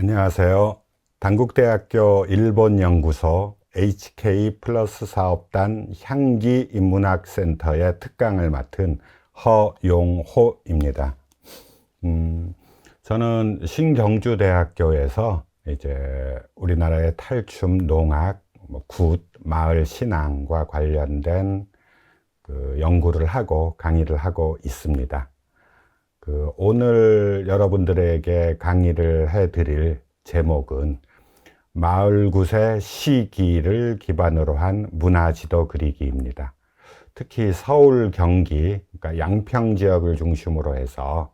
안녕하세요. 단국대학교 일본연구소 HK 플러스 사업단 향기인문학센터의 특강을 맡은 허용호입니다. 저는 신경주대학교에서 이제 우리나라의 탈춤, 농악, 굿, 마을 신앙과 관련된 연구를 하고 강의를 하고 있습니다. 오늘 여러분들에게 강의를 해드릴 제목은 마을굿의 시기를 기반으로 한 문화지도 그리기입니다. 특히 서울, 경기, 그러니까 양평 지역을 중심으로 해서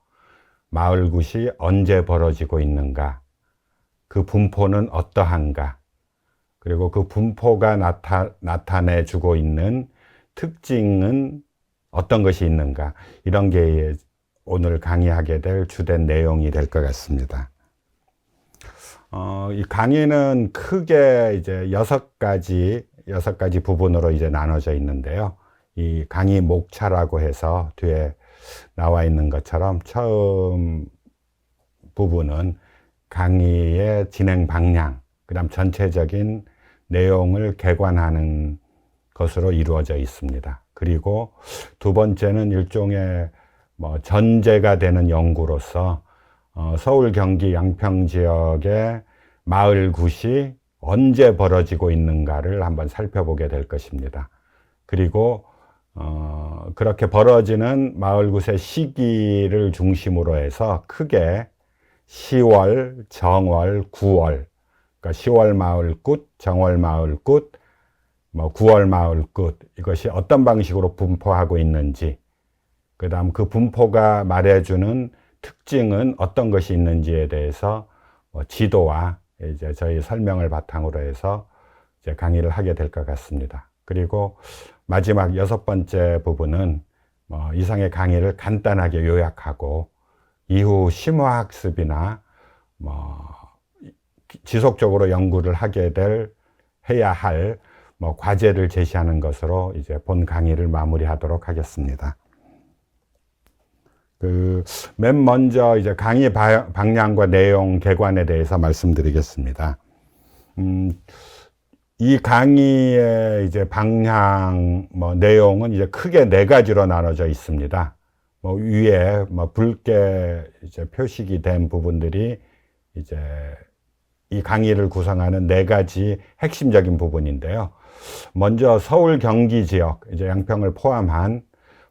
마을굿이 언제 벌어지고 있는가, 그 분포는 어떠한가, 그리고 그 분포가 나타내주고 있는 특징은 어떤 것이 있는가, 이런 게 오늘 강의하게 될 주된 내용이 될 것 같습니다. 이 강의는 크게 이제 여섯 가지 부분으로 이제 나눠져 있는데요. 이 강의 목차라고 해서 뒤에 나와 있는 것처럼 처음 부분은 강의의 진행 방향, 그다음 전체적인 내용을 개관하는 것으로 이루어져 있습니다. 그리고 두 번째는 일종의 전제가 되는 연구로서 서울, 경기, 양평 지역의 마을굿이 언제 벌어지고 있는가를 한번 살펴보게 될 것입니다. 그리고 그렇게 벌어지는 마을굿의 시기를 중심으로 해서 크게 10월, 정월, 9월, 그러니까 10월 마을굿, 정월 마을굿, 9월 마을굿, 이것이 어떤 방식으로 분포하고 있는지, 그 다음 그 분포가 말해주는 특징은 어떤 것이 있는지에 대해서 지도와 이제 저희 설명을 바탕으로 해서 이제 강의를 하게 될 것 같습니다. 그리고 마지막 여섯 번째 부분은 이상의 강의를 간단하게 요약하고 이후 심화학습이나 지속적으로 연구를 해야 할 과제를 제시하는 것으로 이제 본 강의를 마무리하도록 하겠습니다. 맨 먼저 이제 강의 방향과 내용 개관에 대해서 말씀드리겠습니다. 이 강의의 이제 방향, 내용은 이제 크게 네 가지로 나눠져 있습니다. 위에 붉게 이제 표식이 된 부분들이 이제 이 강의를 구성하는 네 가지 핵심적인 부분인데요. 먼저 서울, 경기 지역, 이제 양평을 포함한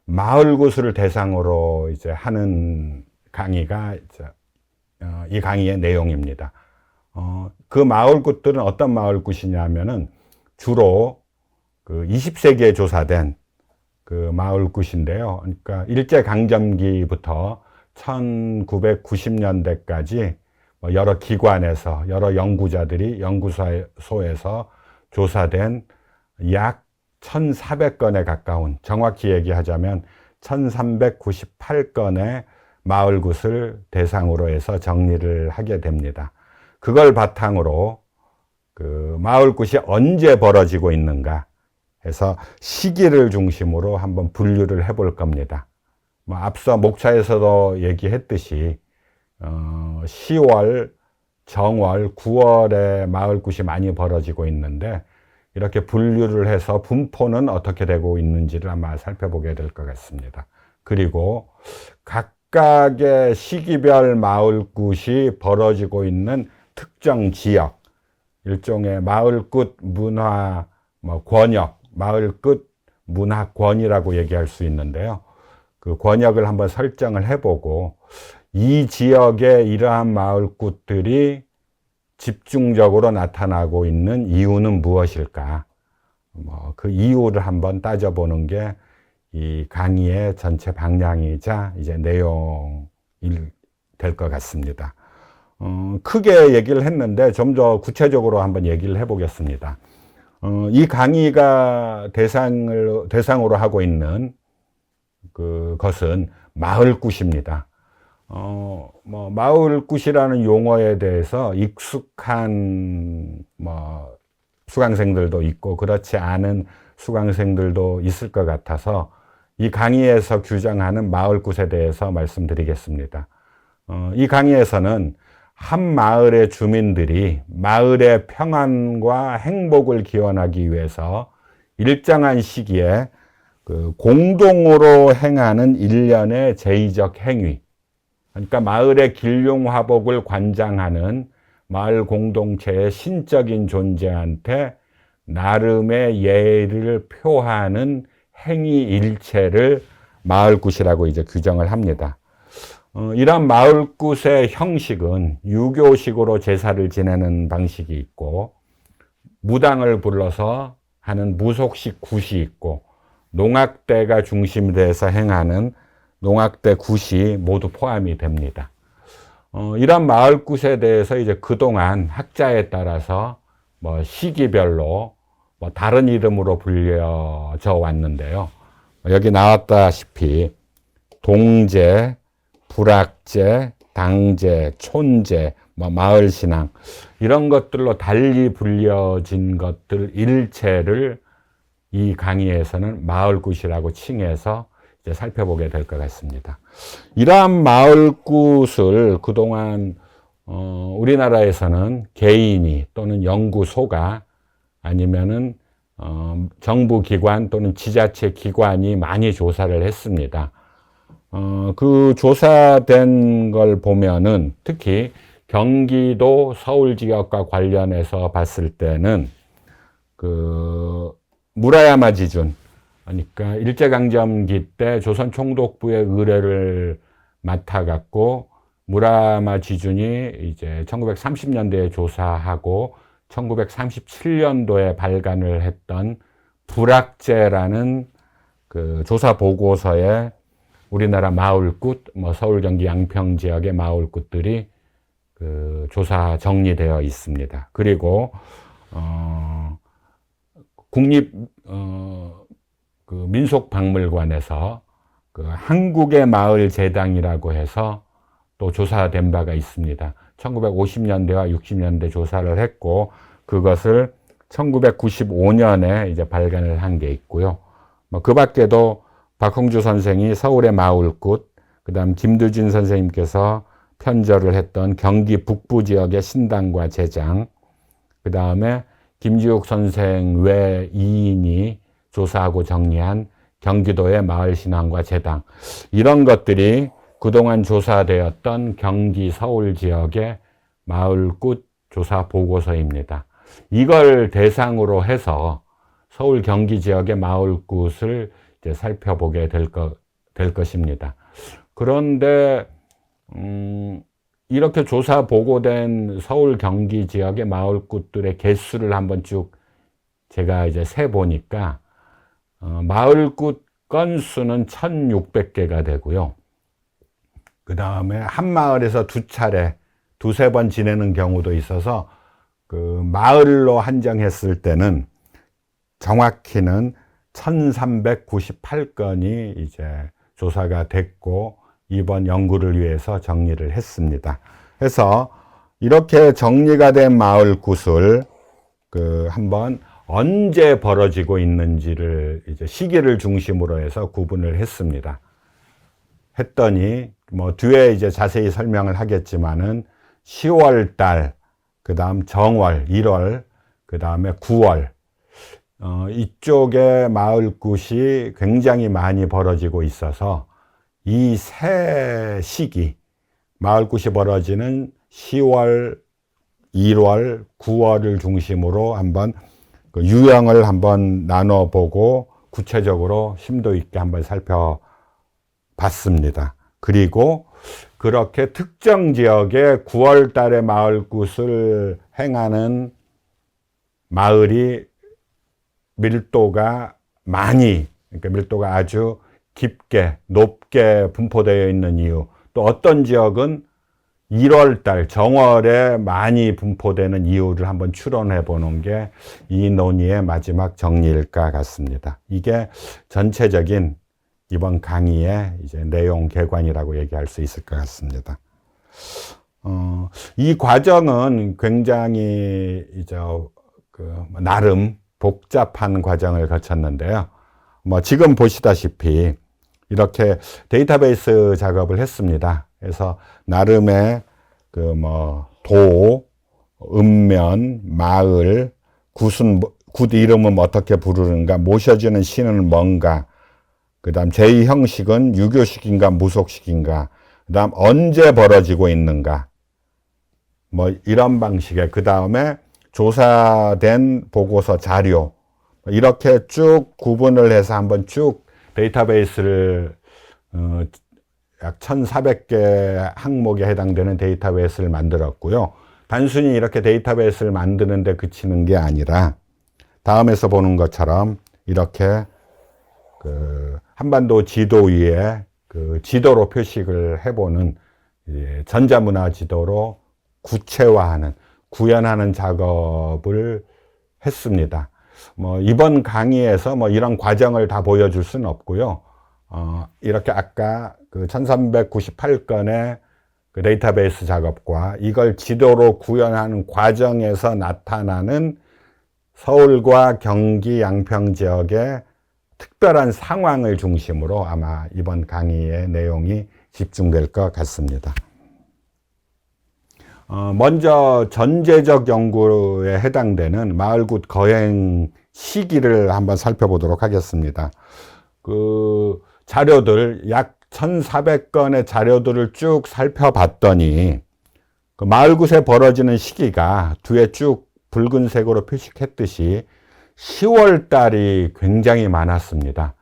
마을굿을 대상으로 이제 하는 강의가 이 강의의 내용입니다. 그 마을굿들은 어떤 마을굿이냐면은 주로 그 20세기에 조사된 그 마을굿인데요. 그러니까 일제강점기부터 1990년대까지 여러 기관에서, 여러 연구자들이 연구소에서 조사된 약 1,400건에 가까운, 정확히 얘기하자면 1,398건의 마을굿을 대상으로 해서 정리를 하게 됩니다. 그걸 바탕으로 그 마을굿이 언제 벌어지고 있는가 해서 시기를 중심으로 한번 분류를 해볼 겁니다. 앞서 목차에서도 얘기했듯이 10월, 정월, 9월에 마을굿이 많이 벌어지고 있는데 이렇게 분류를 해서 분포는 어떻게 되고 있는지를 아마 살펴보게 될 것 같습니다. 그리고 각각의 시기별 마을굿이 벌어지고 있는 특정 지역, 일종의 마을굿 문화 권역, 마을굿 문화권이라고 얘기할 수 있는데요. 그 권역을 한번 설정을 해보고 이 지역에 이러한 마을굿들이 집중적으로 나타나고 있는 이유는 무엇일까? 그 이유를 한번 따져보는 게 이 강의의 전체 방향이자 이제 내용이 될 것 같습니다. 크게 얘기를 했는데 좀 더 구체적으로 한번 얘기를 해보겠습니다. 이 강의가 대상으로 하고 있는 그것은 마을굿입니다. 마을굿이라는 용어에 대해서 익숙한 수강생들도 있고 그렇지 않은 수강생들도 있을 것 같아서 이 강의에서 규정하는 마을굿에 대해서 말씀드리겠습니다. 이 강의에서는 한 마을의 주민들이 마을의 평안과 행복을 기원하기 위해서 일정한 시기에 그 공동으로 행하는 일련의 제의적 행위, 그러니까 마을의 길흉화복을 관장하는 마을 공동체의 신적인 존재한테 나름의 예의를 표하는 행위 일체를 마을굿이라고 이제 규정을 합니다. 이런 마을굿의 형식은 유교식으로 제사를 지내는 방식이 있고, 무당을 불러서 하는 무속식 굿이 있고, 농악대가 중심돼서 행하는 농악대 굿이 모두 포함이 됩니다. 이런 마을굿에 대해서 이제 그동안 학자에 따라서 뭐 시기별로 뭐 다른 이름으로 불려져 왔는데요. 여기 나왔다시피 동제, 불악제, 당제, 촌제, 뭐 마을신앙, 이런 것들로 달리 불려진 것들 일체를 이 강의에서는 마을굿이라고 칭해서 이제 살펴보게 될 것 같습니다. 이러한 마을굿을 그동안 우리나라에서는 개인이 또는 연구소가 아니면은 정부기관 또는 지자체 기관이 많이 조사를 했습니다. 그 조사된 걸 보면은 특히 경기도 서울 지역과 관련해서 봤을 때는 그 무라야마 지준, 그러니까 일제강점기 때 조선 총독부의 의뢰를 맡아갖고 무라야마 지준이 이제 1930년대에 조사하고 1937년도에 발간을 했던 불악제라는 그 조사 보고서에 우리나라 마을굿, 뭐 서울, 경기, 양평 지역의 마을굿들이 그 조사 정리되어 있습니다. 그리고 국립 그 민속박물관에서 그 한국의 마을 재당이라고 해서 또 조사된 바가 있습니다. 1950년대와 60년대 조사를 했고, 그것을 1995년에 이제 발간을 한 게 있고요. 뭐 그 밖에도 박홍주 선생이 서울의 마을굿, 그 다음 김두진 선생님께서 편저를 했던 경기 북부 지역의 신당과 재장, 그 다음에 김지욱 선생 외 2인이 조사하고 정리한 경기도의 마을신앙과 재당, 이런 것들이 그동안 조사되었던 경기 서울 지역의 마을굿 조사 보고서입니다. 이걸 대상으로 해서 서울 경기 지역의 마을굿을 이제 살펴보게 될 것입니다. 그런데 이렇게 조사 보고된 서울 경기 지역의 마을굿들의 개수를 한번 쭉 제가 이제 세 보니까 마을굿 건수는 1600개가 되고요. 그 다음에 한 마을에서 두세 번 지내는 경우도 있어서 그 마을로 한정했을 때는 정확히는 1398건이 이제 조사가 됐고, 이번 연구를 위해서 정리를 했습니다. 그래서 이렇게 정리가 된 마을굿을 그 한번 언제 벌어지고 있는지를 이제 시기를 중심으로 해서 구분을 했습니다. 했더니 뭐 뒤에 이제 자세히 설명을 하겠지만은 10월 달, 그 다음 정월, 1월, 그 다음에 9월, 이쪽에 마을굿이 굉장히 많이 벌어지고 있어서 이 세 시기, 마을굿이 벌어지는 10월, 1월, 9월을 중심으로 한번 그 유형을 한번 나눠보고 구체적으로 심도 있게 한번 살펴봤습니다. 그리고 그렇게 특정 지역에 9월 달에 마을굿을 행하는 마을이 밀도가 그러니까 밀도가 아주 깊게, 높게 분포되어 있는 이유, 또 어떤 지역은 1월 달, 정월에 많이 분포되는 이유를 한번 추론해 보는 게 이 논의의 마지막 정리일 것 같습니다. 이게 전체적인 이번 강의의 이제 내용 개관이라고 얘기할 수 있을 것 같습니다. 이 과정은 굉장히 이제 나름 복잡한 과정을 거쳤는데요. 뭐 지금 보시다시피 이렇게 데이터베이스 작업을 했습니다. 그래서 나름의 도, 읍면, 마을, 굿은, 굿 이름은 어떻게 부르는가, 모셔지는 신은 뭔가, 그 다음 제2형식은 유교식인가 무속식인가, 그 다음 언제 벌어지고 있는가, 뭐 이런 방식의, 그 다음에 조사된 보고서 자료, 이렇게 쭉 구분을 해서 한번 쭉 데이터베이스를 약 1,400개 항목에 해당되는 데이터베이스를 만들었고요. 단순히 이렇게 데이터베이스를 만드는 데 그치는 게 아니라 다음에서 보는 것처럼 이렇게 그 한반도 지도 위에 그 지도로 표식을 해보는 전자문화 지도로 구체화하는, 구현하는 작업을 했습니다. 뭐 이번 강의에서 뭐 이런 과정을 다 보여줄 수는 없고요. 이렇게 아까 그 1398건의 그 데이터베이스 작업과 이걸 지도로 구현하는 과정에서 나타나는 서울과 경기 양평 지역의 특별한 상황을 중심으로 아마 이번 강의의 내용이 집중될 것 같습니다. 먼저 전제적 연구에 해당되는 마을굿 거행 시기를 한번 살펴보도록 하겠습니다. 그 자료들 약 1,400건의 자료들을 쭉 살펴봤더니 그 마을굿에 벌어지는 시기가 뒤에 쭉 붉은색으로 표식했듯이 10월 달이 굉장히 많았습니다.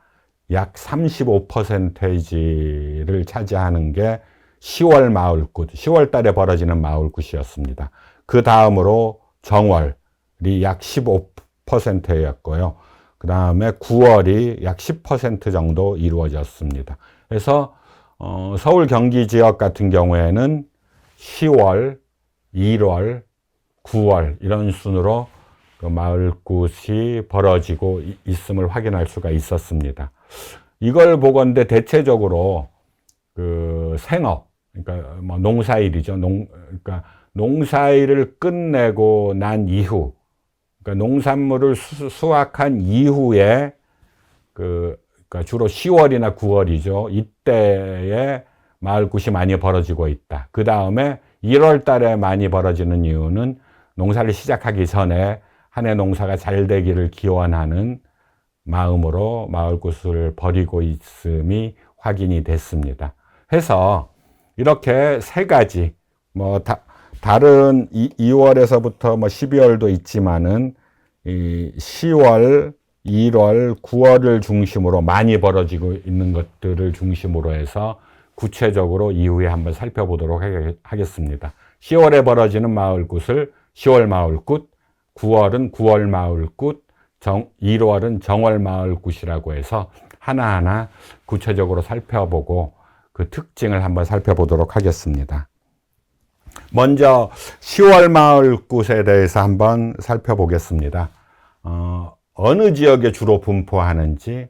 약 35%를 차지하는 게 10월 마을굿, 10월 달에 벌어지는 마을굿이었습니다. 그 다음으로 정월이 약 15%였고요. 그 다음에 9월이 약 10% 정도 이루어졌습니다. 그래서 서울 경기 지역 같은 경우에는 10월, 1월, 9월 이런 순으로 그 마을굿이 벌어지고 있음을 확인할 수가 있었습니다. 이걸 보건대 대체적으로 그 생업, 그러니까 뭐 농사일이죠. 그러니까 농사일을 끝내고 난 이후, 그러니까 농산물을 수확한 이후에 그러니까 주로 10월이나 9월이죠. 이때에 마을굿이 많이 벌어지고 있다. 그 다음에 1월 달에 많이 벌어지는 이유는 농사를 시작하기 전에 한 해 농사가 잘 되기를 기원하는 마음으로 마을굿을 벌이고 있음이 확인이 됐습니다. 해서 이렇게 세 가지, 뭐 다른 2월에서부터 뭐 12월도 있지만은 이 10월, 1월, 9월을 중심으로 많이 벌어지고 있는 것들을 중심으로 해서 구체적으로 이후에 한번 살펴보도록 하겠습니다. 10월에 벌어지는 마을굿을 10월 마을굿, 9월은 9월 마을굿, 1월은 정월 마을굿이라고 해서 하나하나 구체적으로 살펴보고 그 특징을 한번 살펴보도록 하겠습니다. 먼저 10월 마을굿에 대해서 한번 살펴보겠습니다. 어느 지역에 주로 분포하는지,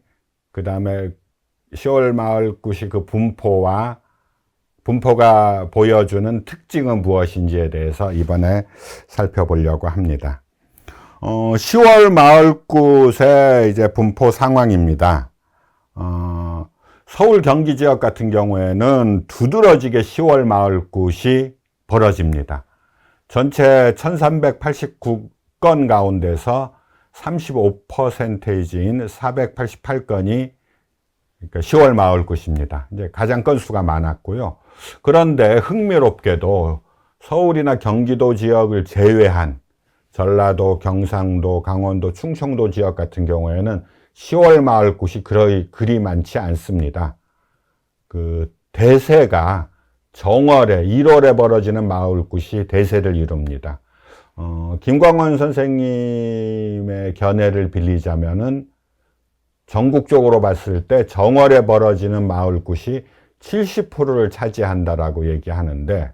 그 다음에 10월 마을굿이 그 분포가 보여주는 특징은 무엇인지에 대해서 이번에 살펴보려고 합니다. 10월 마을굿의 이제 분포 상황입니다. 서울 경기 지역 같은 경우에는 두드러지게 10월 마을굿이 벌어집니다. 전체 1389건 가운데서 35%인 488건이 그러니까 10월 마을굿입니다. 이제 가장 건수가 많았고요. 그런데 흥미롭게도 서울이나 경기도 지역을 제외한 전라도, 경상도, 강원도, 충청도 지역 같은 경우에는 10월 마을굿이 그리 많지 않습니다. 그 대세가 정월에 1월에 벌어지는 마을굿이 대세를 이룹니다. 김광원 선생님의 견해를 빌리자면은 전국적으로 봤을 때 정월에 벌어지는 마을굿이 70%를 차지한다라고 얘기하는데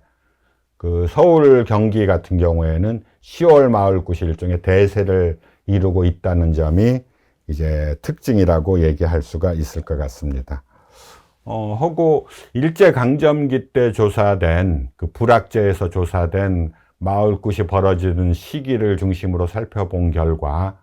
그 서울, 경기 같은 경우에는 10월 마을굿이 일종의 대세를 이루고 있다는 점이 이제 특징이라고 얘기할 수가 있을 것 같습니다. 하고 일제강점기 때 조사된 그 불악제에서 조사된 마을굿이 벌어지는 시기를 중심으로 살펴본 결과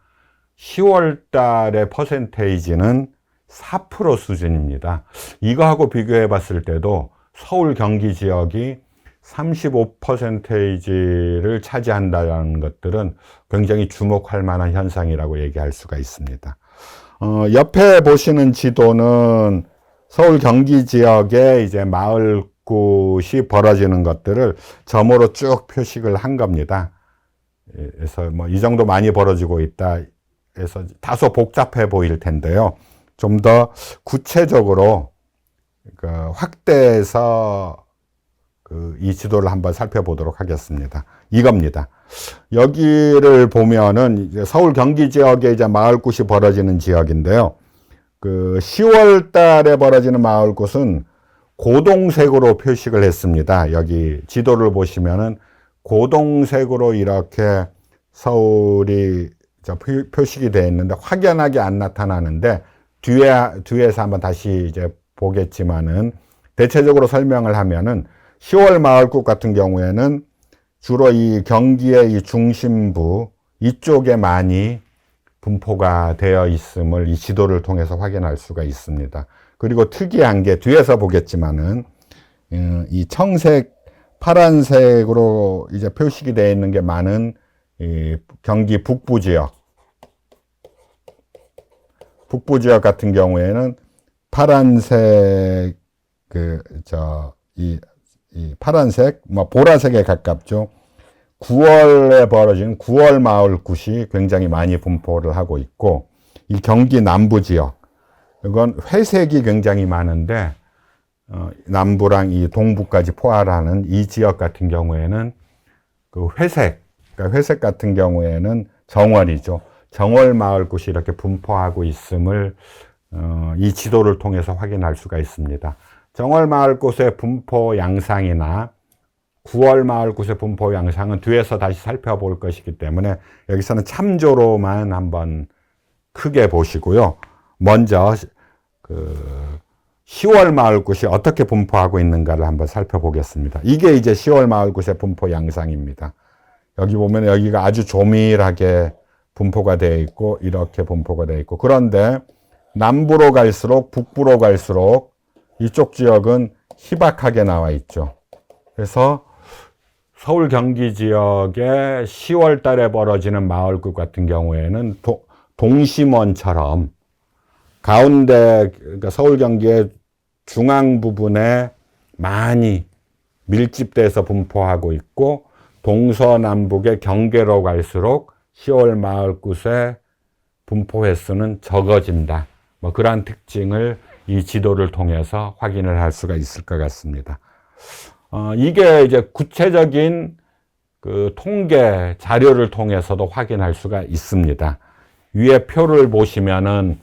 10월 달의 퍼센테이지는 4% 수준입니다. 이거하고 비교해 봤을 때도 서울 경기 지역이 35%를 차지한다는 것들은 굉장히 주목할 만한 현상이라고 얘기할 수가 있습니다. 옆에 보시는 지도는 서울 경기 지역에 이제 마을굿이 벌어지는 것들을 점으로 쭉 표식을 한 겁니다. 그래서 뭐 이 정도 많이 벌어지고 있다 해서 다소 복잡해 보일 텐데요. 좀 더 구체적으로 확대해서 이 지도를 한번 살펴보도록 하겠습니다. 이겁니다. 여기를 보면은 이제 서울 경기 지역에 이제 마을굿이 벌어지는 지역인데요. 10월 달에 벌어지는 마을굿은 고동색으로 표식을 했습니다. 여기 지도를 보시면은 고동색으로 이렇게 서울이 표식이 되어 있는데 확연하게 안 나타나는데 뒤에서 한번 다시 이제 보겠지만은 대체적으로 설명을 하면은 10월 마을굿 같은 경우에는 주로 이 경기의 이 중심부 이쪽에 많이 분포가 되어 있음을 이 지도를 통해서 확인할 수가 있습니다. 그리고 특이한 게 뒤에서 보겠지만은 이 청색, 파란색으로 이제 표식이 되어 있는 게 많은 이 경기 북부 지역 같은 경우에는 파란색 이 파란색, 뭐 보라색에 가깝죠. 9월에 벌어진 9월 마을굿이 굉장히 많이 분포를 하고 있고, 이 경기 남부 지역, 이건 회색이 굉장히 많은데 남부랑 이 동부까지 포괄하는 이 지역 같은 경우에는 회색 같은 경우에는 정월이죠. 정월 마을굿이 이렇게 분포하고 있음을 이 지도를 통해서 확인할 수가 있습니다. 정월 마을굿의 분포 양상이나 9월 마을굿의 분포 양상은 뒤에서 다시 살펴볼 것이기 때문에 여기서는 참조로만 한번 크게 보시고요. 먼저 10월 마을굿이 어떻게 분포하고 있는가를 한번 살펴보겠습니다. 이게 이제 10월 마을굿의 분포 양상입니다. 여기 보면 여기가 아주 조밀하게 분포가 되어 있고 이렇게 분포가 되어 있고, 그런데 남부로 갈수록 북부로 갈수록 이쪽 지역은 희박하게 나와 있죠. 그래서 서울 경기 지역에 10월 달에 벌어지는 마을굿 같은 경우에는 동심원처럼 가운데, 그러니까 서울 경기의 중앙 부분에 많이 밀집돼서 분포하고 있고, 동서남북의 경계로 갈수록 10월 마을굿의 분포 횟수는 적어진다. 뭐 그러한 특징을 이 지도를 통해서 확인을 할 수가 있을 것 같습니다. 이게 이제 구체적인 통계 자료를 통해서도 확인할 수가 있습니다. 위에 표를 보시면은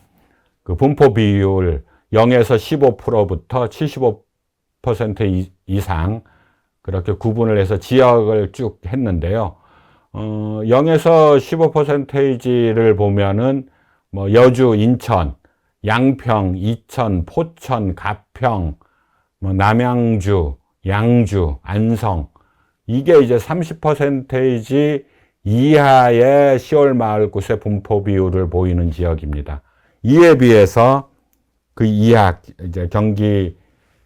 분포 비율 0에서 15%부터 75% 이상 그렇게 구분을 해서 지역을 쭉 했는데요. 0에서 15%를 보면은 뭐 여주, 인천, 양평, 이천, 포천, 가평, 뭐 남양주, 양주, 안성, 이게 이제 30% 이하의 10월 마을굿의 분포 비율을 보이는 지역입니다. 이에 비해서 그 이하, 이제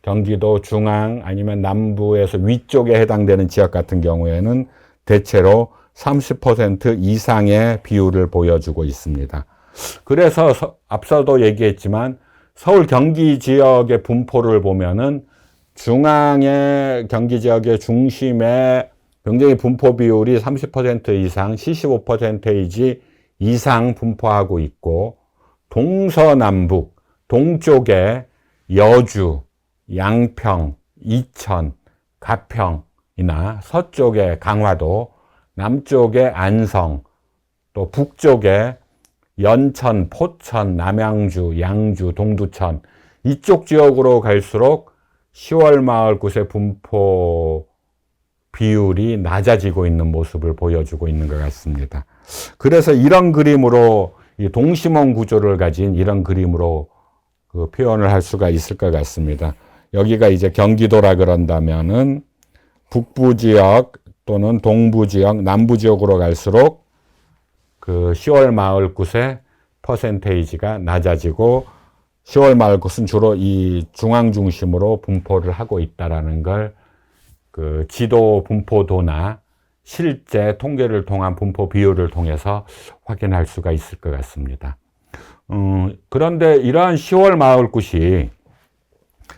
경기도 중앙 아니면 남부에서 위쪽에 해당되는 지역 같은 경우에는 대체로 30% 이상의 비율을 보여주고 있습니다. 그래서 앞서도 얘기했지만 서울 경기 지역의 분포를 보면은 중앙의 경기 지역의 중심에 굉장히 분포 비율이 30% 이상, 75% 이상 분포하고 있고, 동서남북, 동쪽에 여주, 양평, 이천, 가평이나 서쪽에 강화도, 남쪽에 안성, 또 북쪽에 연천, 포천, 남양주, 양주, 동두천, 이쪽 지역으로 갈수록 10월 마을굿의 분포 비율이 낮아지고 있는 모습을 보여주고 있는 것 같습니다. 그래서 이런 그림으로, 이 동심원 구조를 가진 이런 그림으로 표현을 할 수가 있을 것 같습니다. 여기가 이제 경기도라 그런다면은 북부 지역 또는 동부 지역, 남부 지역으로 갈수록 10월 마을굿의 퍼센테이지가 낮아지고, 10월 마을굿은 주로 이 중앙 중심으로 분포를 하고 있다라는 걸 그 지도 분포도나 실제 통계를 통한 분포 비율을 통해서 확인할 수가 있을 것 같습니다. 그런데 이러한 10월 마을굿이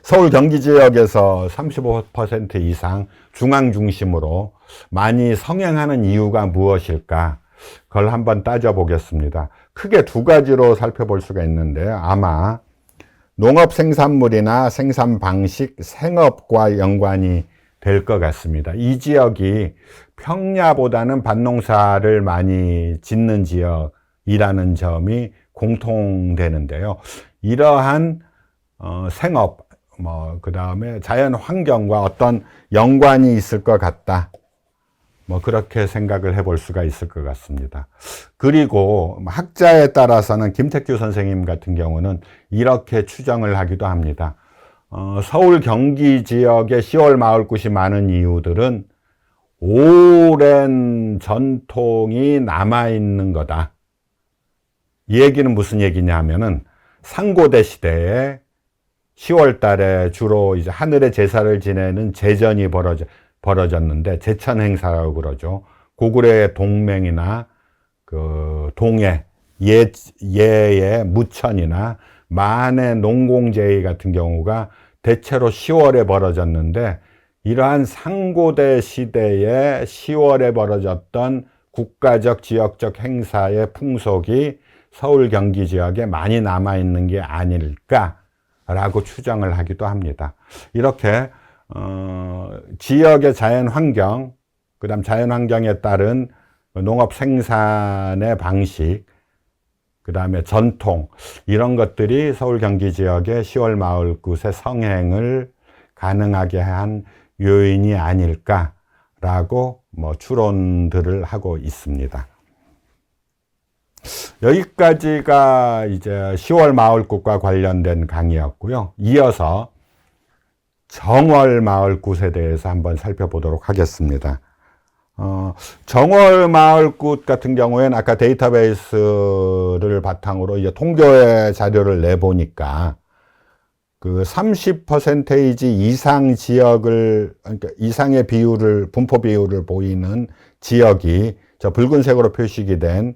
서울 경기 지역에서 35% 이상 중앙 중심으로 많이 성행하는 이유가 무엇일까? 그걸 한번 따져보겠습니다. 크게 두 가지로 살펴볼 수가 있는데요. 아마 농업 생산물이나 생산 방식, 생업과 연관이 될 것 같습니다. 이 지역이 평야보다는 밭농사를 많이 짓는 지역이라는 점이 공통되는데요. 이러한 생업, 그 다음에 자연 환경과 어떤 연관이 있을 것 같다. 그렇게 생각을 해볼 수가 있을 것 같습니다. 그리고 학자에 따라서는 김택규 선생님 같은 경우는 이렇게 추정을 하기도 합니다. 서울 경기 지역의 10월 마을굿이 많은 이유들은 오랜 전통이 남아있는 거다. 이 얘기는 무슨 얘기냐 하면은 상고대 시대에 10월 달에 주로 이제 하늘의 제사를 지내는 제전이 벌어졌는데 제천 행사라고 그러죠. 고구려의 동맹이나 그 동해, 예의 무천이나 만의 농공제의 같은 경우가 대체로 10월에 벌어졌는데 이러한 상고대 시대에 10월에 벌어졌던 국가적 지역적 행사의 풍속이 서울 경기 지역에 많이 남아있는 게 아닐까라고 추정을 하기도 합니다. 이렇게 지역의 자연 환경, 그 다음 자연 환경에 따른 농업 생산의 방식, 그 다음에 전통, 이런 것들이 서울 경기 지역의 10월 마을굿의 성행을 가능하게 한 요인이 아닐까라고 추론들을 하고 있습니다. 여기까지가 이제 10월 마을굿과 관련된 강의였고요. 이어서 정월 마을굿에 대해서 한번 살펴보도록 하겠습니다. 정월 마을굿 같은 경우에는 아까 데이터베이스를 바탕으로 이제 통계 자료를 내보니까 그 30% 이상 지역을, 그러니까 이상의 비율을, 분포 비율을 보이는 지역이 저 붉은색으로 표식이 된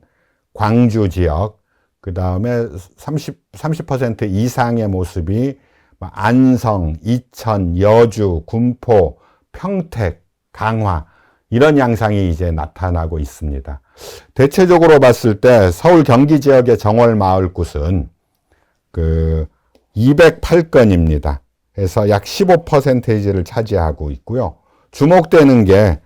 광주 지역, 그 다음에 30% 이상의 모습이 안성, 이천, 여주, 군포, 평택, 강화, 이런 양상이 이제 나타나고 있습니다. 대체적으로 봤을 때 서울 경기 지역의 정월 마을굿은 그 208건입니다. 그래서 약 15%를 차지하고 있고요. 주목되는 게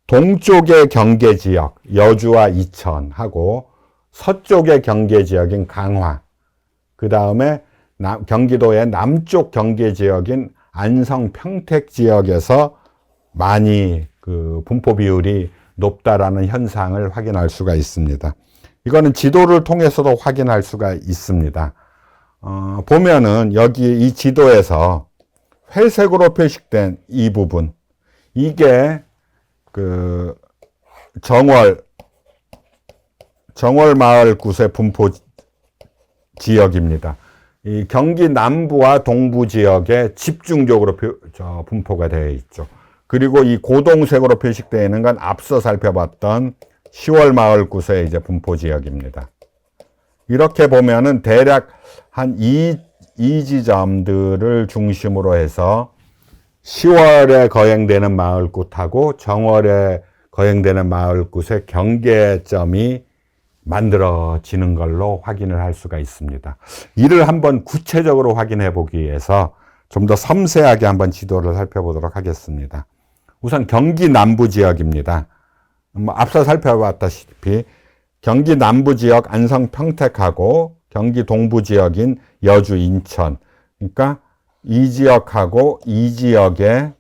동쪽의 경계 지역, 여주와 이천하고 서쪽의 경계 지역인 강화, 그 다음에 경기도의 남쪽 경계 지역인 안성, 평택 지역에서 많이 그 분포 비율이 높다라는 현상을 확인할 수가 있습니다. 이거는 지도를 통해서도 확인할 수가 있습니다. 보면은 여기 이 지도에서 회색으로 표식된 이 부분, 이게 그 정월 마을굿의 분포 지역입니다. 이 경기 남부와 동부 지역에 집중적으로 분포가 되어 있죠. 그리고 이 고동색으로 표식되어 있는 건 앞서 살펴봤던 10월 마을굿의 이제 분포 지역입니다. 이렇게 보면은 대략 한 이 지점들을 중심으로 해서 10월에 거행되는 마을굿하고 정월에 거행되는 마을굿의 경계점이 만들어지는 걸로 확인을 할 수가 있습니다. 이를 한번 구체적으로 확인해 보기 위해서 좀 더 섬세하게 한번 지도를 살펴보도록 하겠습니다. 우선 경기 남부 지역입니다. 앞서 살펴봤다시피 경기 남부 지역 안성 평택하고 경기 동부 지역인 여주 인천, 그러니까 이 지역하고 이 지역에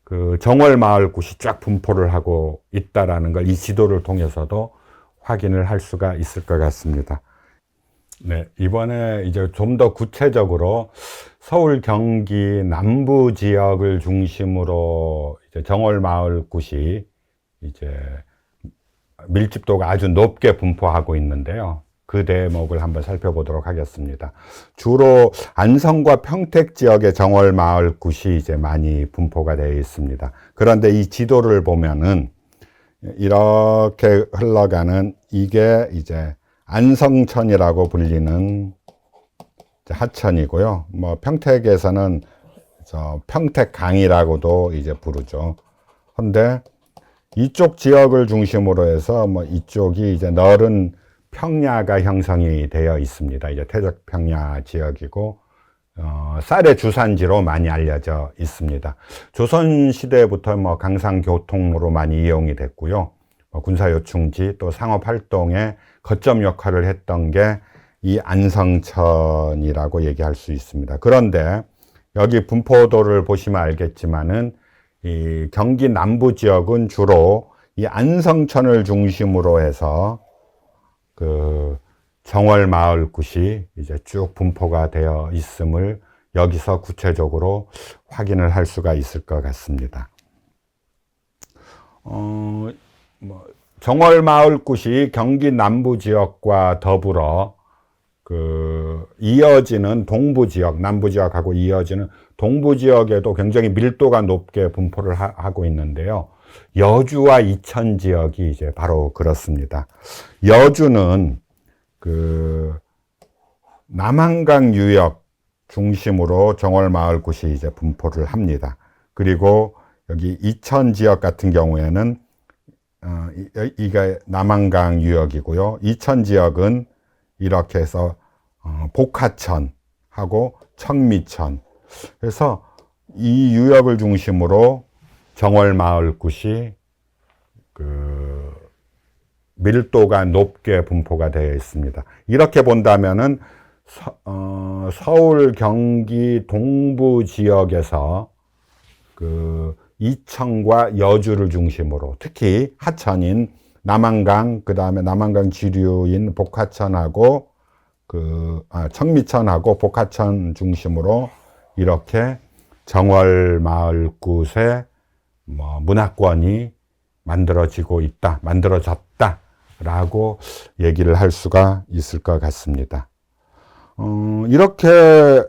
그 정월 마을굿이 쫙 분포를 하고 있다라는 걸 이 지도를 통해서도 확인을 할 수가 있을 것 같습니다. 네, 이번에 이제 좀 더 구체적으로 서울 경기 남부 지역을 중심으로 이제 정월 마을굿이 이제 밀집도가 아주 높게 분포하고 있는데요. 그 대목을 한번 살펴보도록 하겠습니다. 주로 안성과 평택 지역의 정월 마을 굿이 이제 많이 분포가 되어 있습니다. 그런데 이 지도를 보면은 이렇게 흘러가는 이게 이제 안성천이라고 불리는 하천이고요. 뭐 평택에서는 저 평택강이라고도 이제 부르죠. 근데 이쪽 지역을 중심으로 해서 뭐 이쪽이 이제 넓은 평야가 형성이 되어 있습니다. 이제 태적평야 지역이고 쌀의 주산지로 많이 알려져 있습니다. 조선 시대부터 뭐 강상교통으로 많이 이용이 됐고요. 군사요충지 또 상업 활동에 거점 역할을 했던 게 이 안성천이라고 얘기할 수 있습니다. 그런데 여기 분포도를 보시면 알겠지만은 이 경기 남부 지역은 주로 이 안성천을 중심으로 해서 그 정월 마을 굿이 이제 쭉 분포가 되어 있음을 여기서 구체적으로 확인을 할 수가 있을 것 같습니다. 정월 마을 굿이 경기 남부 지역과 더불어 그 이어지는 동부 지역, 남부 지역하고 이어지는 동부 지역에도 굉장히 밀도가 높게 분포를 하고 있는데요. 여주와 이천 지역이 이제 바로 그렇습니다. 여주는 그 남한강 유역 중심으로 정월 마을 굿이 이제 분포를 합니다. 그리고 여기 이천 지역 같은 경우에는 이게 남한강 유역이고요. 이천 지역은 이렇게 해서 복하천하고 청미천, 그래서 이 유역을 중심으로 정월 마을 굿이 그 밀도가 높게 분포가 되어 있습니다. 이렇게 본다면은 서울 경기 동부 지역에서 그 이천과 여주를 중심으로 특히 하천인 남한강, 그 다음에 남한강 지류인 복하천하고 청미천하고 복하천 중심으로 이렇게 정월 마을 굿의 뭐 문화권이 만들어지고 있다, 만들어졌다라고 얘기를 할 수가 있을 것 같습니다. 이렇게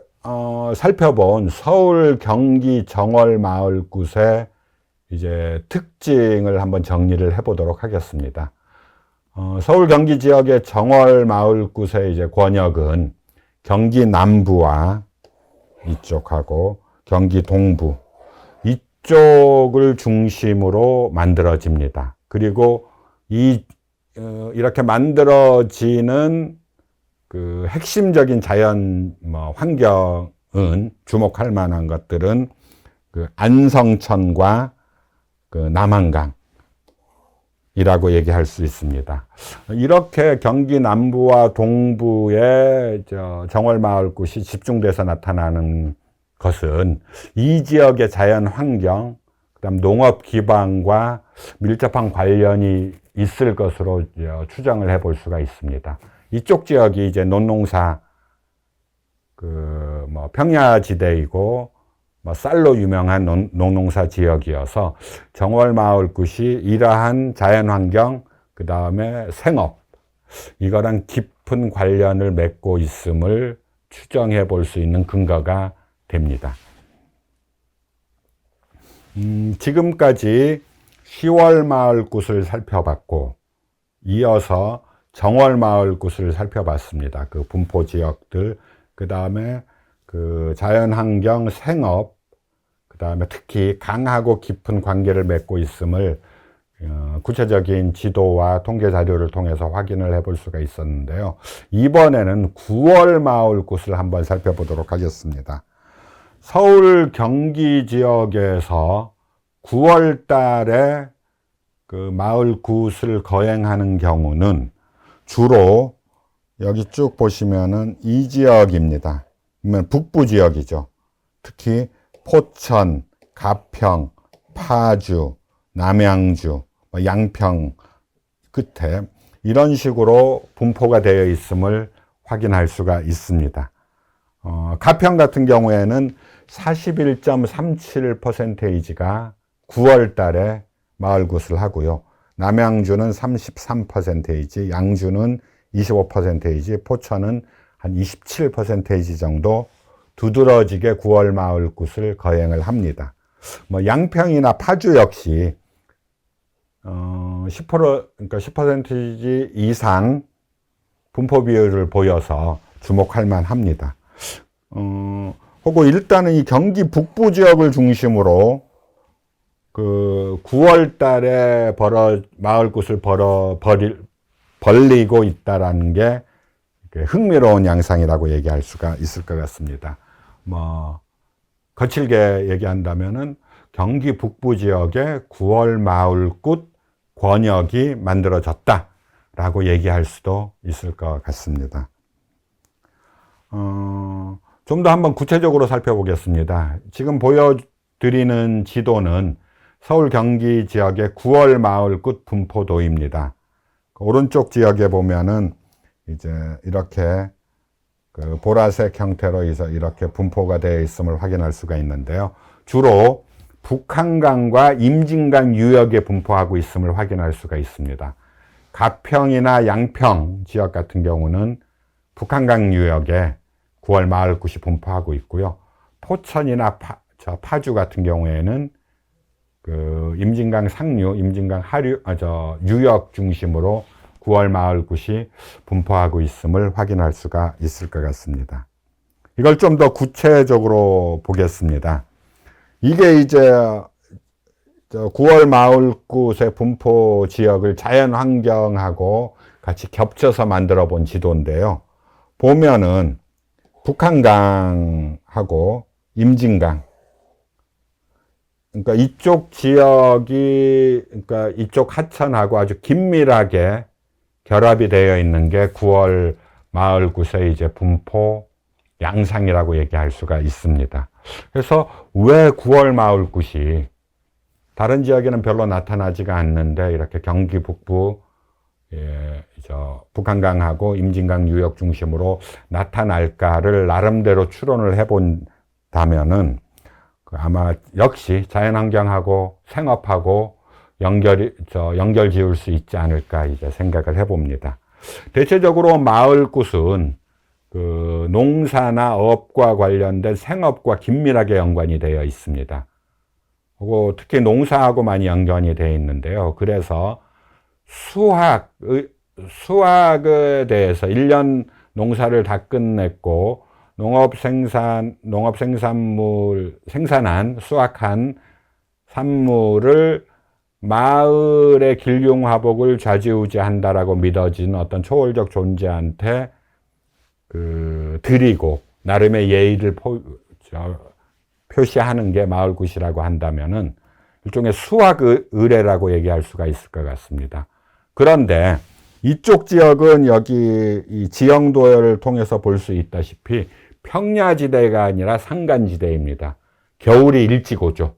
살펴본 서울 경기 정월 마을 굿의 이제 특징을 한번 정리를 해보도록 하겠습니다. 서울 경기 지역의 정월 마을 굿의 이제 권역은 경기 남부와 이쪽하고 경기 동부 이쪽을 중심으로 만들어집니다. 그리고 이렇게 만들어지는 그 핵심적인 자연 환경은 주목할 만한 것들은 그 안성천과 그 남한강 이라고 얘기할 수 있습니다. 이렇게 경기 남부와 동부에 정월 마을 굿이 집중돼서 나타나는 것은 이 지역의 자연 환경, 그다음 농업 기반과 밀접한 관련이 있을 것으로 추정을 해볼 수가 있습니다. 이쪽 지역이 이제 논농사 평야지대이고 쌀로 유명한 농농사 지역이어서 정월 마을 굿이 이러한 자연환경, 그 다음에 생업, 이거랑 깊은 관련을 맺고 있음을 추정해 볼 수 있는 근거가 됩니다. 지금까지 10월 마을 굿을 살펴봤고, 이어서 정월 마을 굿을 살펴봤습니다. 그 분포 지역들, 그 다음에 그 자연환경, 생업, 그 다음에 특히 강하고 깊은 관계를 맺고 있음을 구체적인 지도와 통계 자료를 통해서 확인을 해볼 수가 있었는데요. 이번에는 9월 마을 굿을 한번 살펴보도록 하겠습니다. 서울 경기 지역에서 9월 달에 그 마을 굿을 거행하는 경우는 주로 여기 쭉 보시면은 이 지역입니다. 북부 지역이죠. 특히 포천, 가평, 파주, 남양주, 양평 끝에 이런 식으로 분포가 되어 있음을 확인할 수가 있습니다. 가평 같은 경우에는 41.37%가 9월 달에 마을 굿을 하고요. 남양주는 33%, 양주는 25%이지 포천은 한 27% 정도 두드러지게 9월 마을 굿을 거행을 합니다. 뭐 양평이나 파주 역시 10% 그러니까 10% 이상 분포 비율을 보여서 주목할 만합니다. 하고 일단은 이 경기 북부 지역을 중심으로 그 9월 달에 마을 굿을 벌리고 있다라는 게 흥미로운 양상이라고 얘기할 수가 있을 것 같습니다. 뭐 거칠게 얘기한다면은 경기 북부 지역에 9월 마을 굿 권역이 만들어졌다라고 얘기할 수도 있을 것 같습니다. 좀 더 한번 구체적으로 살펴보겠습니다. 지금 보여드리는 지도는 서울 경기 지역의 9월 마을 굿 분포도입니다. 오른쪽 지역에 보면은 이제 이렇게 그 보라색 형태로 이렇게 분포가 되어 있음을 확인할 수가 있는데요. 주로 북한강과 임진강 유역에 분포하고 있음을 확인할 수가 있습니다. 가평이나 양평 지역 같은 경우는 북한강 유역에 9월 마을 굿이 분포하고 있고요. 포천이나 파주 같은 경우에는 그 임진강 상류, 임진강 하류, 유역 중심으로 9월 마을 굿이 분포하고 있음을 확인할 수가 있을 것 같습니다. 이걸 좀 더 구체적으로 보겠습니다. 이게 이제 9월 마을 굿의 분포 지역을 자연 환경하고 같이 겹쳐서 만들어 본 지도인데요. 보면은 북한강하고 임진강, 그러니까 이쪽 지역이, 그러니까 이쪽 하천하고 아주 긴밀하게 결합이 되어 있는 게 9월 마을 굿의 이제 분포 양상이라고 얘기할 수가 있습니다. 그래서 왜 9월 마을 굿이 다른 지역에는 별로 나타나지가 않는데 이렇게 경기 북부, 북한강하고 임진강 유역 중심으로 나타날까를 나름대로 추론을 해본다면은 아마 역시 자연환경하고 생업하고 연결 지을 수 있지 않을까 이제 생각을 해봅니다. 대체적으로 마을 굿은 그 농사나 업과 관련된 생업과 긴밀하게 연관이 되어 있습니다. 그리고 특히 농사하고 많이 연관이 되어 있는데요. 그래서 수확에 대해서 1년 농사를 다 끝냈고 수확한 산물을 마을의 길흉화복을 좌지우지한다라고 믿어진 어떤 초월적 존재한테 드리고 나름의 예의를 표시하는 게 마을 굿이라고 한다면은 일종의 수확 의례라고 얘기할 수가 있을 것 같습니다. 그런데 이쪽 지역은 여기 이 지형도를 통해서 볼 수 있다시피 평야지대가 아니라 산간지대입니다. 겨울이 일찍 오죠.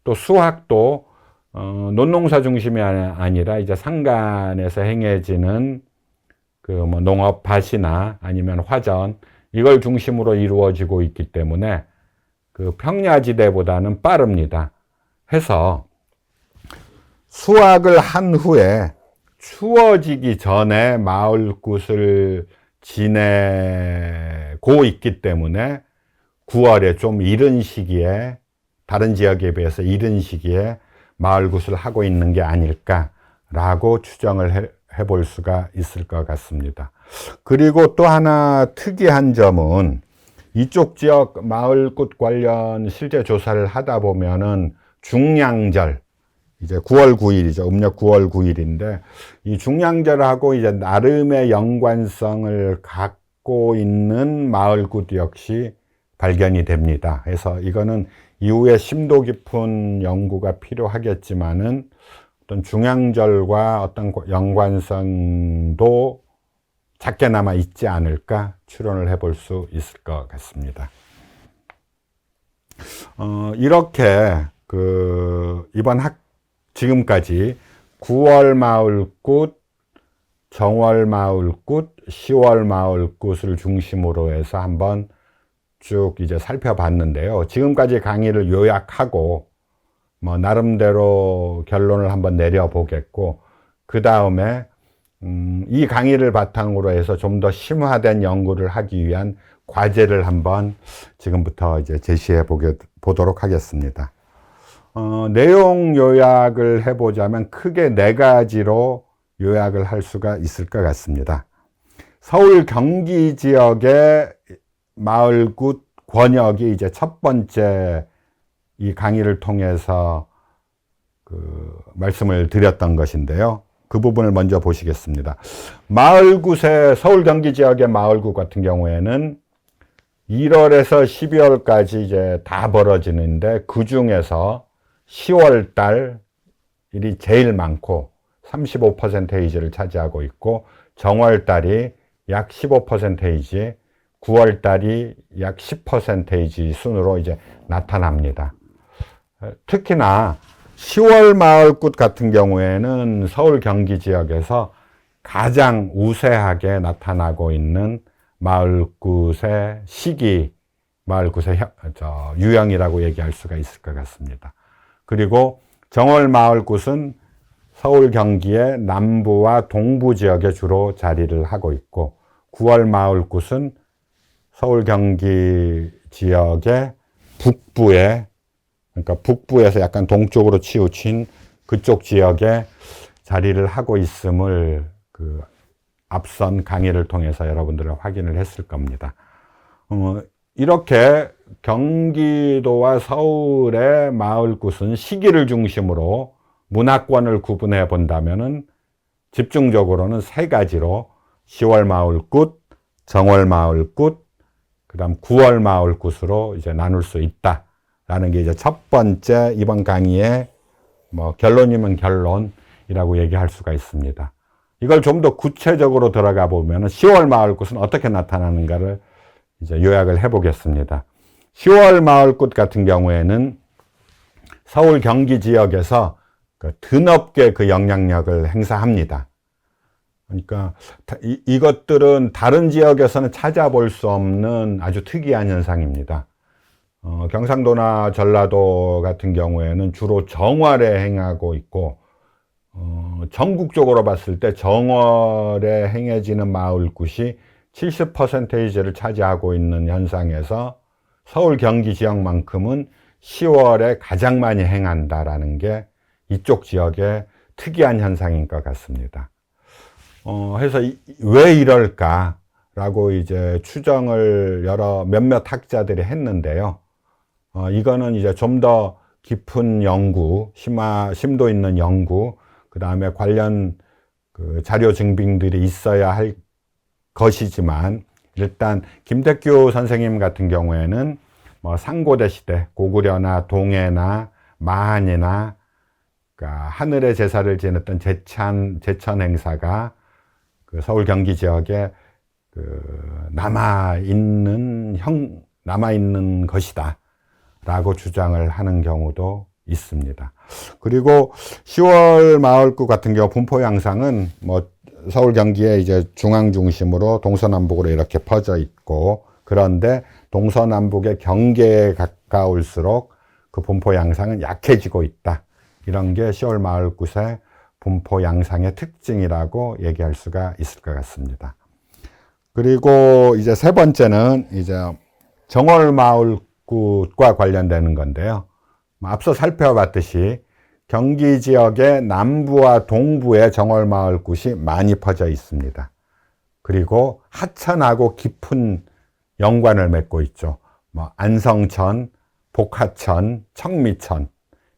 또 수확도 논농사 중심이 아니라 이제 산간에서 행해지는 그 뭐 농업 밭이나 아니면 화전 이걸 중심으로 이루어지고 있기 때문에 그 평야지대보다는 빠릅니다. 해서 수확을 한 후에 추워지기 전에 마을 굿을 지내고 있기 때문에 9월에 좀 이른 시기에 다른 지역에 비해서 이른 시기에 마을 굿을 하고 있는 게 아닐까라고 추정을 해볼 수가 있을 것 같습니다. 그리고 또 하나 특이한 점은 이쪽 지역 마을 굿 관련 실제 조사를 하다 보면은 중량절, 이제 9월 9일이죠. 음력 9월 9일인데 이 중량절하고 이제 나름의 연관성을 갖고 있는 마을 굿 역시 발견이 됩니다. 그래서 이거는 이후에 심도 깊은 연구가 필요하겠지만은 어떤 중량절과 어떤 연관성도 작게나마 있지 않을까 추론을 해볼 수 있을 것 같습니다. 이렇게 지금까지 9월 마을 굿, 정월 마을 굿, 10월 마을 굿을 중심으로 해서 한번 쭉 이제 살펴봤는데요. 지금까지 강의를 요약하고 뭐 나름대로 결론을 한번 내려보겠고, 그 다음에 이 강의를 바탕으로 해서 좀 더 심화된 연구를 하기 위한 과제를 한번 지금부터 이제 제시해 보도록 하겠습니다. 내용 요약을 해보자면 크게 4가지로 요약을 할 수가 있을 것 같습니다. 서울 경기 지역의 마을굿 권역이 이제 첫 번째 이 강의를 통해서 말씀을 드렸던 것인데요. 그 부분을 먼저 보시겠습니다. 마을굿의 서울 경기 지역의 마을굿 같은 경우에는 1월에서 12월까지 이제 다 벌어지는데 그 중에서 10월 달이 제일 많고 35%를 차지하고 있고 정월 달이 약 15%, 9월 달이 약 10% 순으로 이제 나타납니다. 특히나 10월 마을굿 같은 경우에는 서울 경기 지역에서 가장 우세하게 나타나고 있는 마을굿의 시기, 마을굿의 유형이라고 얘기할 수가 있을 것 같습니다. 그리고 정월 마을굿은 서울 경기의 남부와 동부 지역에 주로 자리를 하고 있고 9월 마을굿은 서울 경기 지역의 북부에, 그러니까 북부에서 약간 동쪽으로 치우친 그쪽 지역에 자리를 하고 있음을 앞선 강의를 통해서 여러분들은 확인을 했을 겁니다. 이렇게 경기도와 서울의 마을굿은 시기를 중심으로 문화권을 구분해 본다면은 집중적으로는 3가지로 10월 마을굿, 정월 마을굿, 그다음 9월 마을굿으로 이제 나눌 수 있다라는 게 이제 첫 번째 이번 강의의 결론이면 결론이라고 얘기할 수가 있습니다. 이걸 좀 더 구체적으로 들어가 보면은 10월 마을굿은 어떻게 나타나는가를 이제 요약을 해 보겠습니다. 10월 마을굿 같은 경우에는 서울 경기 지역에서 드넓게 그 영향력을 행사합니다. 그러니까 이것들은 다른 지역에서는 찾아볼 수 없는 아주 특이한 현상입니다. 경상도나 전라도 같은 경우에는 주로 정월에 행하고 있고 전국적으로 봤을 때 정월에 행해지는 마을굿이 70%를 차지하고 있는 현상에서 서울 경기 지역만큼은 10월에 가장 많이 행한다라는 게 이쪽 지역의 특이한 현상인 것 같습니다. 해서 왜 이럴까라고 이제 추정을 몇몇 학자들이 했는데요. 이거는 이제 좀 더 깊은 연구, 심도 있는 연구, 그 다음에 관련 자료 증빙들이 있어야 할 것이지만, 일단 김택규 선생님 같은 경우에는 상고대 시대, 고구려나 동해나 마한이나 그러니까 하늘의 제사를 지냈던 제천 행사가 서울 경기 지역에 남아있는 것이다 라고 주장을 하는 경우도 있습니다. 그리고 10월 마을굿 같은 경우 분포 양상은 서울 경기의 이제 중앙 중심으로 동서남북으로 이렇게 퍼져 있고, 그런데 동서남북의 경계에 가까울수록 그 분포 양상은 약해지고 있다. 이런 게 10월 마을굿의 분포 양상의 특징이라고 얘기할 수가 있을 것 같습니다. 그리고 이제 3번째는 이제 정월 마을굿과 관련되는 건데요. 앞서 살펴봤듯이 경기 지역의 남부와 동부에 정월 마을굿이 많이 퍼져 있습니다. 그리고 하천하고 깊은 연관을 맺고 있죠. 안성천, 복하천, 청미천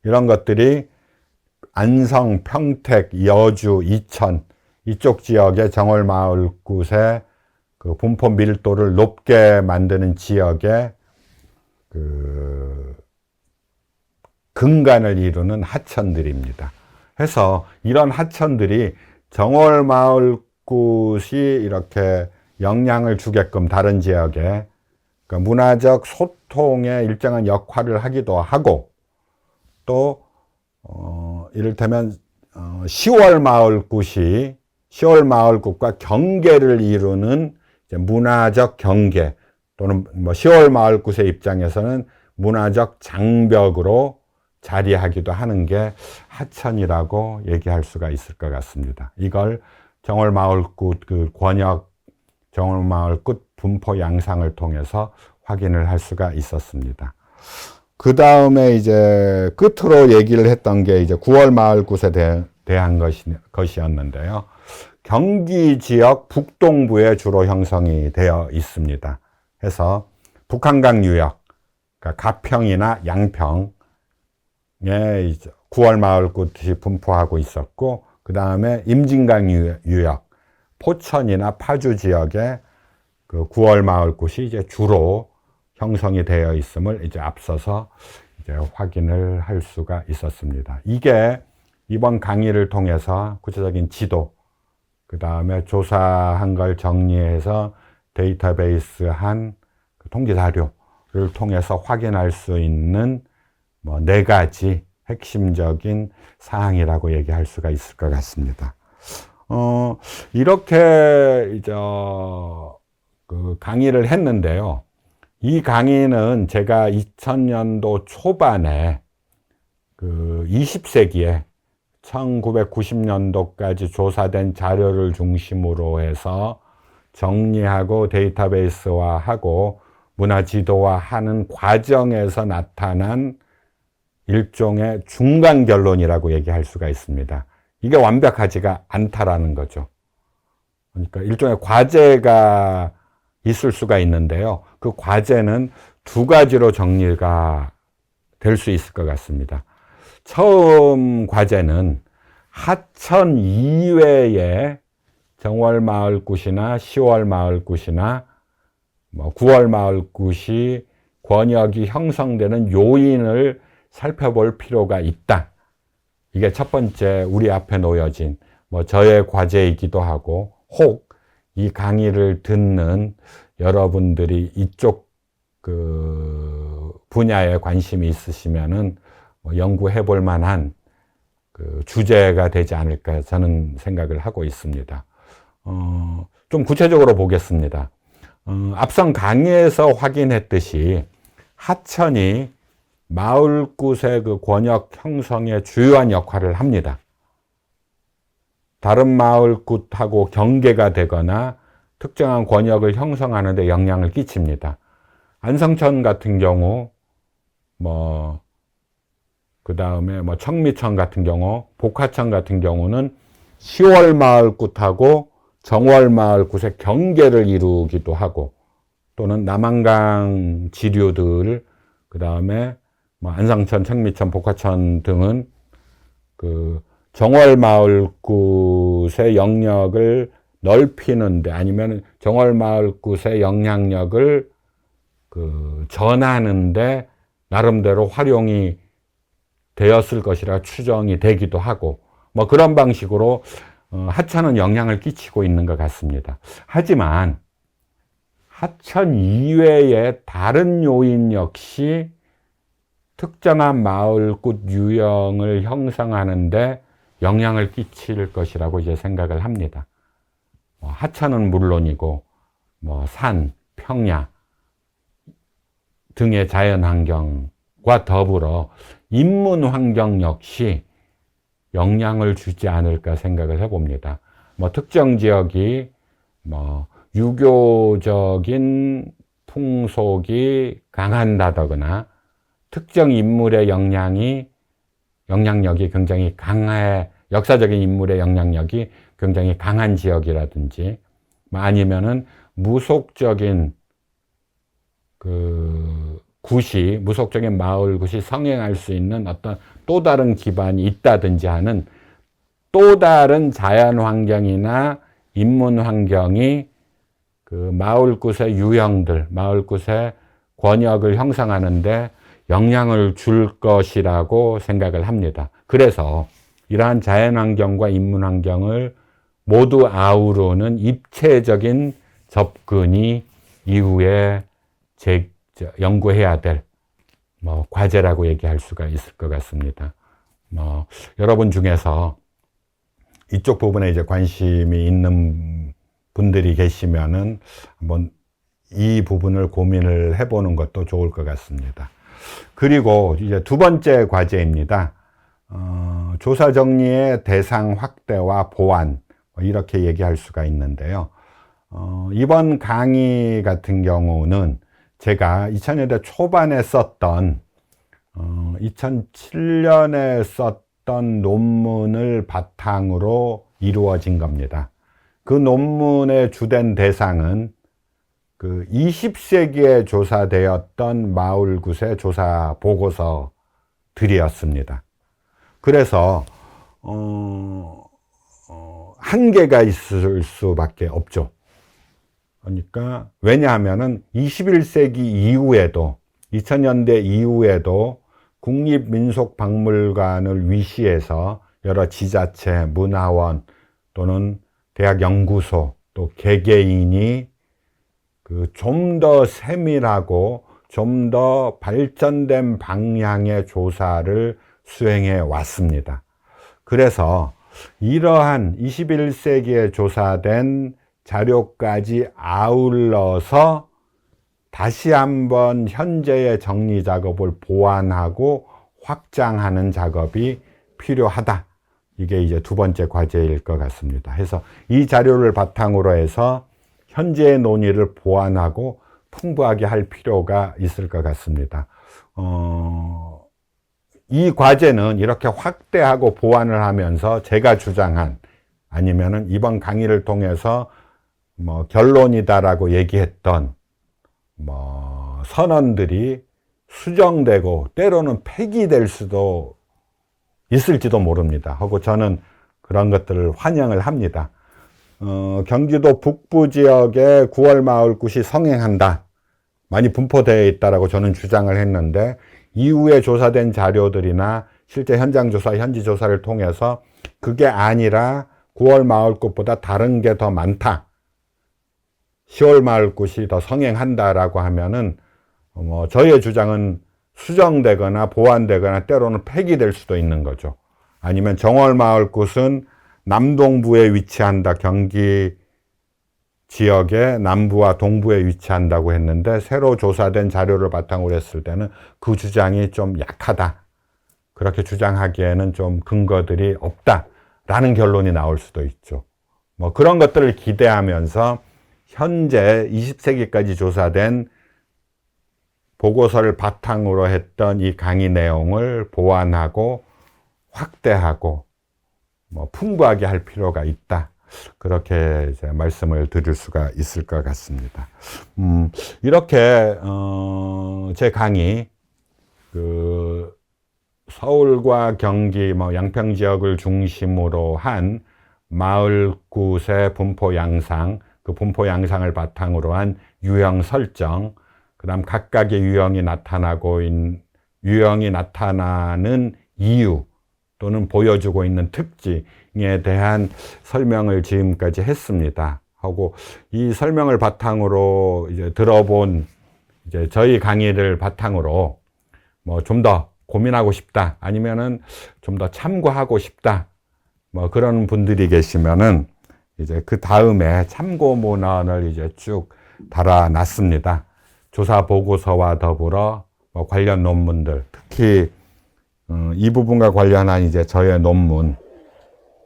이런 것들이 안성, 평택, 여주, 이천 이쪽 지역의 정월 마을굿의 그 분포 밀도를 높게 만드는 지역의 근간을 이루는 하천들입니다. 해서 이런 하천들이 정월 마을굿이 이렇게 영향을 주게끔 다른 지역에 문화적 소통에 일정한 역할을 하기도 하고, 또 이를테면 10월 마을굿과 경계를 이루는 문화적 경계, 또는 10월 마을굿의 입장에서는 문화적 장벽으로 자리하기도 하는 게 하천이라고 얘기할 수가 있을 것 같습니다. 이걸 정월마을굿 그 권역 정월마을굿 분포 양상을 통해서 확인을 할 수가 있었습니다. 그 다음에 이제 끝으로 얘기를 했던 게 이제 9월 마을굿에 대한 것이었는데요. 경기 지역 북동부에 주로 형성이 되어 있습니다. 해서 북한강 유역, 그러니까 가평이나 양평에 9월 마을굿이 분포하고 있었고, 그 다음에 임진강 유역, 포천이나 파주 지역에 그 9월 마을굿이 이제 주로 형성이 되어 있음을 이제 앞서서 이제 확인을 할 수가 있었습니다. 이게 이번 강의를 통해서 구체적인 지도, 그 다음에 조사한 걸 정리해서 데이터베이스한 통계 자료를 통해서 확인할 수 있는 뭐 4가지 핵심적인 사항이라고 얘기할 수가 있을 것 같습니다. 이렇게 이제 그 강의를 했는데요. 이 강의는 제가 2000년도 초반에 그 20세기에 1990년도까지 조사된 자료를 중심으로 해서 정리하고 데이터베이스화하고 문화지도화하는 과정에서 나타난 일종의 중간 결론이라고 얘기할 수가 있습니다. 이게 완벽하지가 않다라는 거죠. 그러니까 일종의 과제가 있을 수가 있는데요. 그 과제는 2가지로 정리가 될 수 있을 것 같습니다. 처음 과제는 하천 이외에 정월마을굿이나 10월마을굿이나 9월마을굿이 권역이 형성되는 요인을 살펴볼 필요가 있다. 이게 첫 번째 우리 앞에 놓여진 저의 과제이기도 하고, 혹 이 강의를 듣는 여러분들이 이쪽 그 분야에 관심이 있으시면은 연구해 볼 만한 그 주제가 되지 않을까 저는 생각을 하고 있습니다. 좀 구체적으로 보겠습니다. 앞선 강의에서 확인했듯이 하천이 마을굿의 그 권역 형성에 주요한 역할을 합니다. 다른 마을굿하고 경계가 되거나 특정한 권역을 형성하는 데 영향을 끼칩니다. 안성천 같은 경우, 그 다음에 청미천 같은 경우, 복화천 같은 경우는 10월 마을굿하고 정월 마을굿의 경계를 이루기도 하고, 또는 남한강 지류들, 그 다음에 안성천, 청미천, 복화천 등은 그 정월 마을굿의 영역을 넓히는데, 아니면 정월 마을굿의 영향력을 그 전하는데 나름대로 활용이 되었을 것이라 추정이 되기도 하고, 그런 방식으로 하천은 영향을 끼치고 있는 것 같습니다. 하지만 하천 이외의 다른 요인 역시 특정한 마을굿 유형을 형성하는데 영향을 끼칠 것이라고 이제 생각을 합니다. 하천은 물론이고 산, 평야 등의 자연환경과 더불어 인문환경 역시 영향을 주지 않을까 생각을 해봅니다. 특정 지역이 유교적인 풍속이 강한다거나 특정 인물의 영향력이 굉장히 역사적인 인물의 영향력이 굉장히 강한 지역이라든지, 아니면은 무속적인 무속적인 마을굿이 성행할 수 있는 어떤 또 다른 기반이 있다든지 하는 또 다른 자연 환경이나 인문 환경이 그 마을굿의 유형들, 마을굿의 권역을 형성하는데 영향을 줄 것이라고 생각을 합니다. 그래서 이러한 자연 환경과 인문 환경을 모두 아우르는 입체적인 접근이 이후에 연구해야 될 과제라고 얘기할 수가 있을 것 같습니다. 여러분 중에서 이쪽 부분에 이제 관심이 있는 분들이 계시면은 한번 이 부분을 고민을 해보는 것도 좋을 것 같습니다. 그리고 이제 2번째 과제입니다. 조사 정리의 대상 확대와 보완, 이렇게 얘기할 수가 있는데요. 이번 강의 같은 경우는 제가 2000년대 초반에 썼던 2007년에 썼던 논문을 바탕으로 이루어진 겁니다. 그 논문의 주된 대상은 그 20세기에 조사되었던 마을굿의 조사 보고서들이었습니다. 그래서 한계가 있을 수밖에 없죠. 그러니까 왜냐하면은 21세기 이후에도 2000년대 이후에도 국립민속박물관을 위시해서 여러 지자체, 문화원 또는 대학 연구소 또 개개인이 그 좀 더 세밀하고 좀 더 발전된 방향의 조사를 수행해 왔습니다. 그래서 이러한 21세기에 조사된 자료까지 아울러서 다시 한번 현재의 정리 작업을 보완하고 확장하는 작업이 필요하다. 이게 이제 두 번째 과제일 것 같습니다. 그래서 이 자료를 바탕으로 해서 현재의 논의를 보완하고 풍부하게 할 필요가 있을 것 같습니다. 이 과제는 이렇게 확대하고 보완을 하면서 제가 주장한 아니면은 이번 강의를 통해서 결론이다라고 얘기했던 선언들이 수정되고 때로는 폐기될 수도 있을지도 모릅니다. 하고 저는 그런 것들을 환영을 합니다. 경기도 북부 지역에 9월 마을굿이 성행한다. 많이 분포되어 있다라고 저는 주장을 했는데 이후에 조사된 자료들이나 실제 현장 조사, 현지 조사를 통해서 그게 아니라 9월 마을굿보다 다른 게 더 많다. 10월 마을굿이 더 성행한다라고 하면은 저의 주장은 수정되거나 보완되거나 때로는 폐기될 수도 있는 거죠. 아니면 정월 마을굿은 남동부에 위치한다. 경기 지역의 남부와 동부에 위치한다고 했는데 새로 조사된 자료를 바탕으로 했을 때는 그 주장이 좀 약하다. 그렇게 주장하기에는 좀 근거들이 없다라는 결론이 나올 수도 있죠. 그런 것들을 기대하면서 현재 20세기까지 조사된 보고서를 바탕으로 했던 이 강의 내용을 보완하고 확대하고 풍부하게 할 필요가 있다. 그렇게 이제 말씀을 드릴 수가 있을 것 같습니다. 이렇게 제 강의 그 서울과 경기 양평 지역을 중심으로 한 마을굿의 분포 양상, 그 분포 양상을 바탕으로 한 유형 설정, 그다음 각각의 유형이 나타나는 이유 또는 보여주고 있는 특징에 대한 설명을 지금까지 했습니다. 하고 이 설명을 바탕으로 이제 들어본 이제 저희 강의를 바탕으로 좀 더 고민하고 싶다 아니면은 좀 더 참고하고 싶다 그런 분들이 계시면은 이제 그 다음에 참고 문헌을 이제 쭉 달아놨습니다. 조사 보고서와 더불어 관련 논문들, 특히 이 부분과 관련한 이제 저의 논문,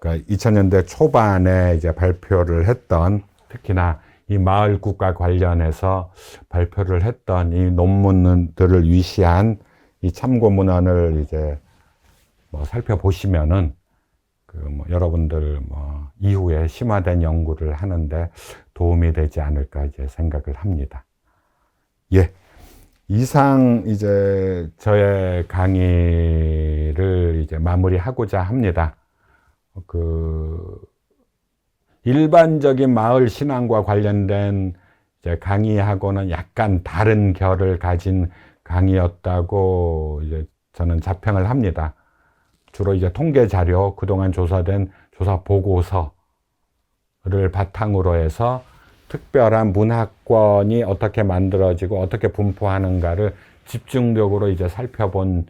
그러니까 2000년대 초반에 이제 발표를 했던, 특히나 이 마을굿과 관련해서 발표를 했던 이 논문들을 위시한 이 참고 문헌을 이제 살펴보시면은 여러분들 이후에 심화된 연구를 하는데 도움이 되지 않을까 이제 생각을 합니다. 예. 이상 이제 저의 강의를 이제 마무리하고자 합니다. 일반적인 마을 신앙과 관련된 이제 강의하고는 약간 다른 결을 가진 강의였다고 이제 저는 자평을 합니다. 주로 이제 통계 자료, 그동안 조사된 조사 보고서를 바탕으로 해서 특별한 문화권이 어떻게 만들어지고 어떻게 분포하는가를 집중적으로 이제 살펴본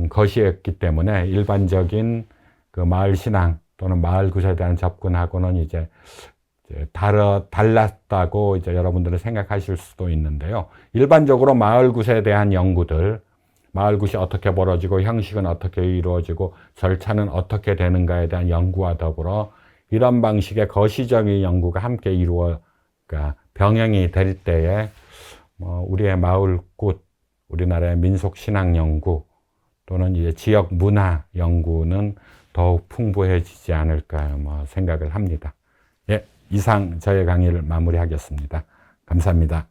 것이었기 때문에 일반적인 그 마을 신앙 또는 마을굿에 대한 접근하고는 이제 달랐다고 이제 여러분들은 생각하실 수도 있는데요. 일반적으로 마을굿에 대한 연구들, 마을굿이 어떻게 벌어지고 형식은 어떻게 이루어지고 절차는 어떻게 되는가에 대한 연구와 더불어 이런 방식의 거시적인 연구가 함께 그러니까 병행이 될 때에 우리의 마을꽃, 우리나라의 민속신앙 연구 또는 이제 지역 문화 연구는 더욱 풍부해지지 않을까 생각을 합니다. 예, 이상 저의 강의를 마무리하겠습니다. 감사합니다.